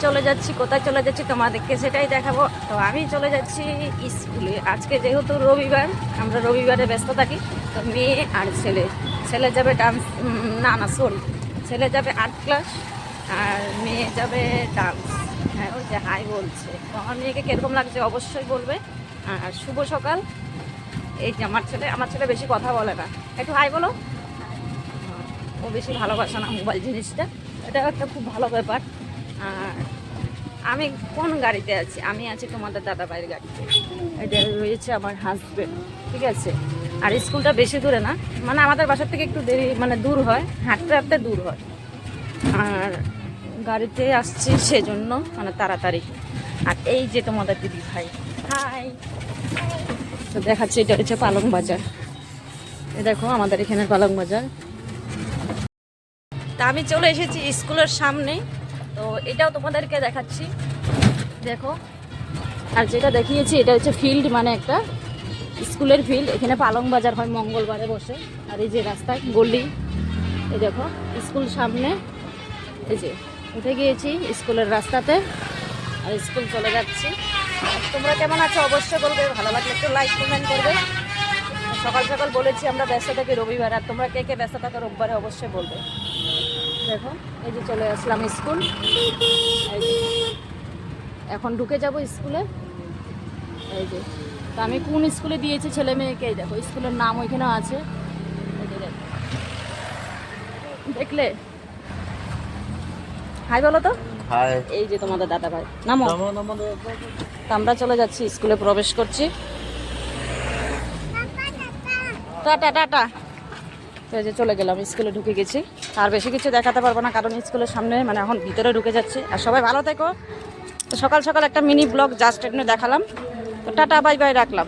চলে যাচ্ছি, কোথায় চলে যাচ্ছি তোমাদেরকে সেটাই দেখাবো। তো আমি চলে যাচ্ছি স্কুলে। আজকে যেহেতু রবিবার, আমরা রবিবারে ব্যস্ত থাকি। তো মেয়ে আর ছেলে যাবে ডান্স, না সরি, ছেলে যাবে আর্ট ক্লাস আর মেয়ে যাবে ডান্স। হ্যাঁ, ওই যে হাই বলছে। তো আমার মেয়েকে কীরকম লাগছে অবশ্যই বলবে। আর শুভ সকাল। এই যে আমার ছেলে বেশি কথা বলে না, একটু হাই বলো। ও বেশি ভালোবাসে না মোবাইল জিনিসটা, এটা একটা খুব ভালো ব্যাপার। আর আমি কোন গাড়িতে আছি? আমি আছি তোমাদের দাদাভাইয়ের গাড়িতে। এটা রয়েছে আমার হাজবেন্ড, ঠিক আছে। আর স্কুলটা বেশি দূরে না, মানে আমাদের বাসার থেকে একটু দেরি, মানে দূর হয়, হাঁটতে হাঁটতে দূর হয়। আর গাড়িতে আসছি সেজন্য মানে তাড়াতাড়ি। আর এই যে তোমাদের দিদি ভাই, হাই। তো দেখাচ্ছি, এটা হচ্ছে পালং বাজার। এ দেখো আমাদের এখানে পালং বাজার। তা আমি চলে এসেছি স্কুলের সামনে। তো এটাও তোমাদেরকে দেখাচ্ছি, দেখো। আর যেটা দেখিয়েছি এটা হচ্ছে ফিল্ড, মানে একটা স্কুলের ফিল্ড। এখানে পালং বাজার হয় মঙ্গলবারে বসে। আর এই যে রাস্তায় গলি, এই দেখো স্কুল সামনে। এই যে উঠে গিয়েছি স্কুলের রাস্তাতে, আর স্কুল চলে যাচ্ছি। তোমরা কেমন আছো অবশ্যই বলবে, ভালো লাগলে একটু লাইক কমেন্ট করবে। সকাল সকাল বলেছি আমরা ব্যস্ত থাকি রবিবার, আর তোমরা কে কে ব্যস্ত থাকো রোববারে অবশ্যই বলবে। দেখো এই যে চলে আসলাম স্কুল। এই যে এখন ঢুকে যাব স্কুলে। এই যে তো আমি কোন স্কুলে দিয়েছি ছেলে মেয়েকে, দেখো স্কুলের নাম ওইখানে আছে। এই যে দেখো, দেখলে? হাই বলো তো। হাই। এই যে তোমাদের দাদা ভাই, নামো। তো আমরা চলে যাচ্ছি, স্কুলে প্রবেশ করছি। Tata tata. এই যে চলে গেলাম, স্কুলে ঢুকে গেছি। আর বেশি কিছু দেখাতে পারবো না, কারণ স্কুলের সামনে মানে এখন ভিতরে ঢুকে যাচ্ছে। আর সবাই ভালো থেকো। তো সকাল সকাল একটা মিনি ব্লগ জাস্ট একটু দেখালাম। তো টাটা বাই বাই, রাখলাম।